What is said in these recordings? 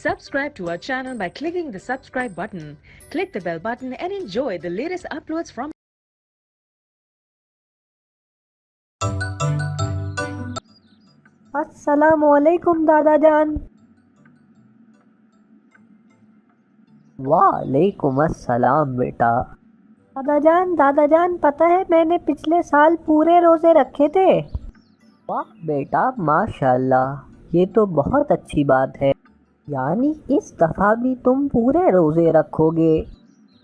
Subscribe to our channel by clicking the subscribe button. Click the bell button and enjoy the latest uploads from السلام علیکم دادا جان۔ وعلیکم السلام بیٹا۔ دادا جان پتہ ہے میں نے پچھلے سال پورے روزے رکھے تھے۔ واہ بیٹا ماشاءاللہ، یہ تو بہت اچھی بات ہے، یعنی اس دفعہ بھی تم پورے روزے رکھو گے؟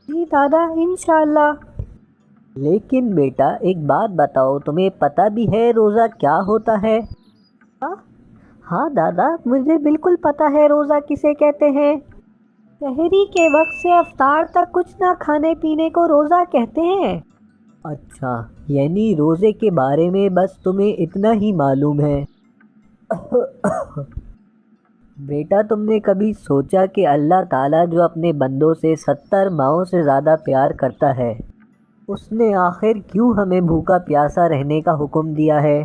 جی دادا انشاءاللہ۔ لیکن بیٹا ایک بات بتاؤ، تمہیں پتہ بھی ہے روزہ کیا ہوتا ہے؟ ہاں دادا مجھے بالکل پتہ ہے روزہ کسے کہتے ہیں۔ سحری کے وقت سے افطار تک کچھ نہ کھانے پینے کو روزہ کہتے ہیں۔ اچھا، یعنی روزے کے بارے میں بس تمہیں اتنا ہی معلوم ہے۔ بیٹا تم نے کبھی سوچا کہ اللہ تعالیٰ جو اپنے بندوں سے 70 ماہوں سے زیادہ پیار کرتا ہے، اس نے آخر کیوں ہمیں بھوکا پیاسا رہنے کا حکم دیا ہے؟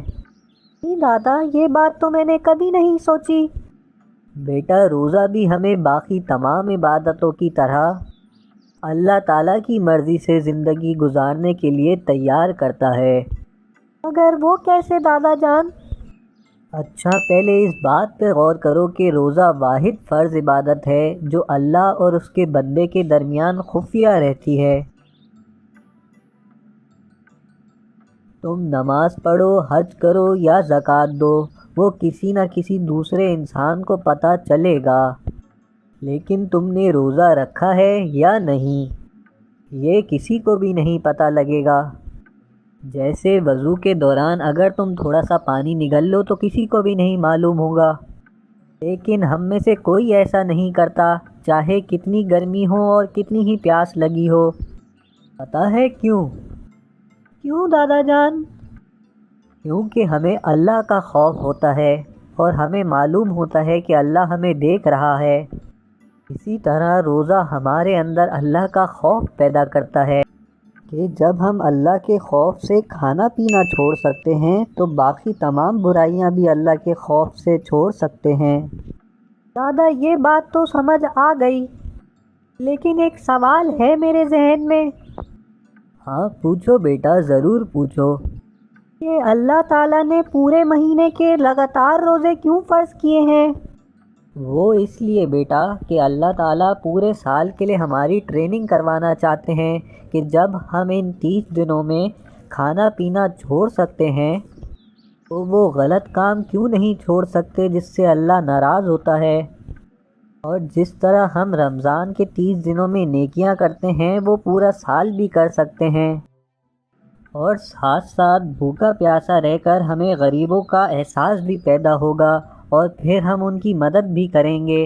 نہیں دادا یہ بات تو میں نے کبھی نہیں سوچی۔ بیٹا روزہ بھی ہمیں باقی تمام عبادتوں کی طرح اللہ تعالیٰ کی مرضی سے زندگی گزارنے کے لیے تیار کرتا ہے۔ مگر وہ کیسے دادا جان؟ اچھا پہلے اس بات پہ غور کرو کہ روزہ واحد فرض عبادت ہے جو اللہ اور اس کے بندے کے درمیان خفیہ رہتی ہے۔ تم نماز پڑھو، حج کرو یا زکوٰۃ دو، وہ کسی نہ کسی دوسرے انسان کو پتہ چلے گا، لیکن تم نے روزہ رکھا ہے یا نہیں یہ کسی کو بھی نہیں پتہ لگے گا۔ جیسے وضو کے دوران اگر تم تھوڑا سا پانی نگل لو تو کسی کو بھی نہیں معلوم ہوگا، لیکن ہم میں سے کوئی ایسا نہیں کرتا، چاہے کتنی گرمی ہو اور کتنی ہی پیاس لگی ہو۔ پتہ ہے کیوں؟ کیوں دادا جان؟ کیونکہ ہمیں اللہ کا خوف ہوتا ہے اور ہمیں معلوم ہوتا ہے کہ اللہ ہمیں دیکھ رہا ہے۔ اسی طرح روزہ ہمارے اندر اللہ کا خوف پیدا کرتا ہے کہ جب ہم اللہ کے خوف سے کھانا پینا چھوڑ سکتے ہیں تو باقی تمام برائیاں بھی اللہ کے خوف سے چھوڑ سکتے ہیں۔ دادا یہ بات تو سمجھ آ گئی، لیکن ایک سوال ہے میرے ذہن میں۔ ہاں پوچھو بیٹا، ضرور پوچھو۔ کہ اللہ تعالیٰ نے پورے مہینے کے لگاتار روزے کیوں فرض کیے ہیں؟ وہ اس لیے بیٹا کہ اللہ تعالیٰ پورے سال کے لیے ہماری ٹریننگ کروانا چاہتے ہیں کہ جب ہم ان 30 دنوں میں کھانا پینا چھوڑ سکتے ہیں تو وہ غلط کام کیوں نہیں چھوڑ سکتے جس سے اللہ ناراض ہوتا ہے، اور جس طرح ہم رمضان کے 30 دنوں میں نیکیاں کرتے ہیں وہ پورا سال بھی کر سکتے ہیں، اور ساتھ ساتھ بھوکا پیاسا رہ کر ہمیں غریبوں کا احساس بھی پیدا ہوگا اور پھر ہم ان کی مدد بھی کریں گے۔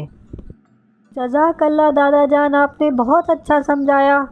جزاک اللہ دادا جان، آپ نے بہت اچھا سمجھایا۔